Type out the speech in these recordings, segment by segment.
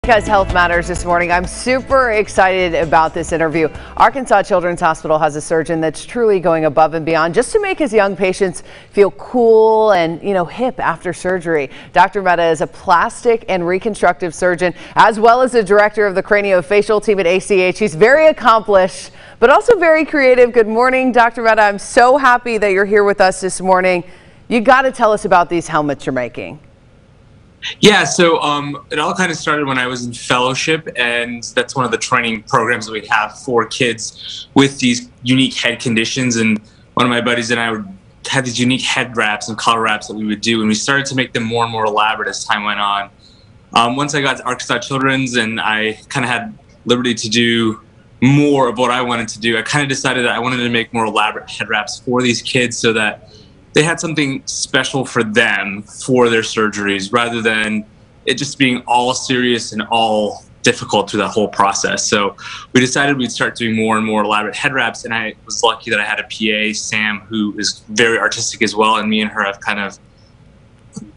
Because health matters this morning, I'm super excited about this interview. Arkansas Children's Hospital has a surgeon that's truly going above and beyond just to make his young patients feel cool and, hip after surgery. Dr. MEHTA is a plastic and reconstructive surgeon, as well as the director of the craniofacial team at ACH. He's very accomplished, but also very creative. Good morning, Dr. MEHTA. I'm so happy that you're here with us this morning. You got to tell us about these helmets you're making. Yeah, so it all kind of started when I was in fellowship, and that's one of the training programs that we have for kids with these unique head conditions. And one of my buddies and I would have these unique head wraps and collar wraps that we would do, and we started to make them more and more elaborate as time went on. Once I got to Arkansas Children's and I kind of had liberty to do more of what I wanted to do, I kind of decided that I wanted to make more elaborate head wraps for these kids so that they had something special for them for their surgeries, rather than it just being all serious and all difficult through that whole process. So we decided we'd start doing more and more elaborate head wraps, and I was lucky that I had a PA, Sam, who is very artistic as well, and me and her have kind of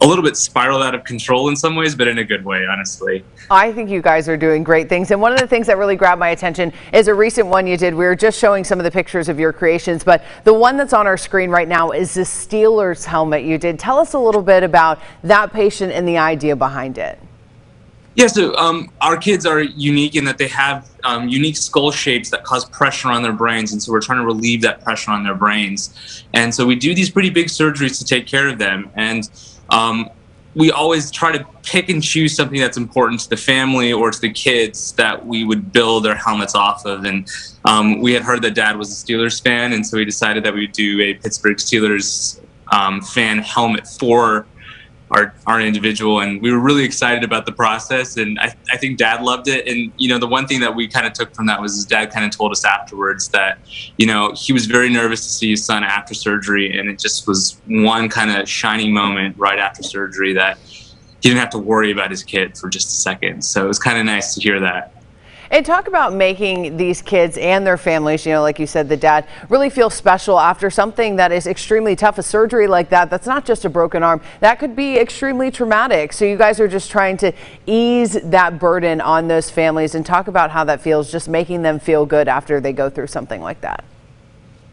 a little bit spiraled out of control in some ways, but in a good way, honestly. I think you guys are doing great things. And one of the things that really grabbed my attention is a recent one you did. We were just showing some of the pictures of your creations, but the one that's on our screen right now is the Steelers helmet you did. Tell us a little bit about that patient and the idea behind it. Yeah, so our kids are unique in that they have unique skull shapes that cause pressure on their brains, and so we're trying to relieve that pressure on their brains. And so we do these pretty big surgeries to take care of them, and we always try to pick and choose something that's important to the family or to the kids that we would build their helmets off of. And we had heard that Dad was a Steelers fan, and so we decided that we would do a Pittsburgh Steelers fan helmet for our individual, and we were really excited about the process, and I think Dad loved it. And the one thing that we kind of took from that was his dad kind of told us afterwards that he was very nervous to see his son after surgery, and it just was one kind of shining moment right after surgery that he didn't have to worry about his kid for just a second. So it was kind of nice to hear that. And talk about making these kids and their families, like you said, the dad, really feel special after something that is extremely tough. A surgery like that, that's not just a broken arm. That could be extremely traumatic. So you guys are just trying to ease that burden on those families, and talk about how that feels, just making them feel good after they go through something like that.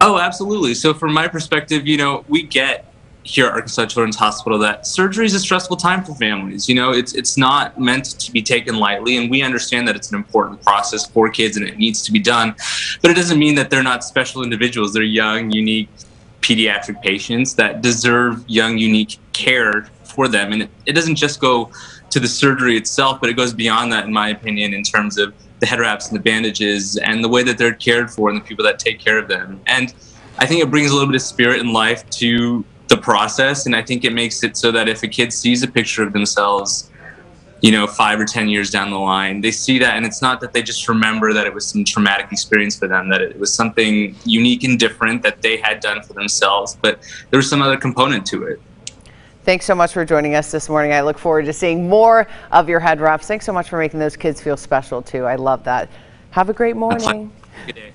Oh, absolutely. So from my perspective, we get here at Arkansas Children's Hospital that surgery is a stressful time for families. It's not meant to be taken lightly, and we understand that it's an important process for kids and it needs to be done, but it doesn't mean that they're not special individuals. They're young, unique pediatric patients that deserve young, unique care for them. And it doesn't just go to the surgery itself, but it goes beyond that, in my opinion, in terms of the head wraps and the bandages and the way that they're cared for and the people that take care of them. And I think it brings a little bit of spirit and life to the process, and I think it makes it so that if a kid sees a picture of themselves 5 or 10 years down the line, they see that, and it's not that they just remember that it was some traumatic experience for them, that it was something unique and different that they had done for themselves, but there was some other component to it. Thanks so much for joining us this morning. I look forward to seeing more of your head wraps. Thanks so much for making those kids feel special too. I love that. Have a great morning. Good day.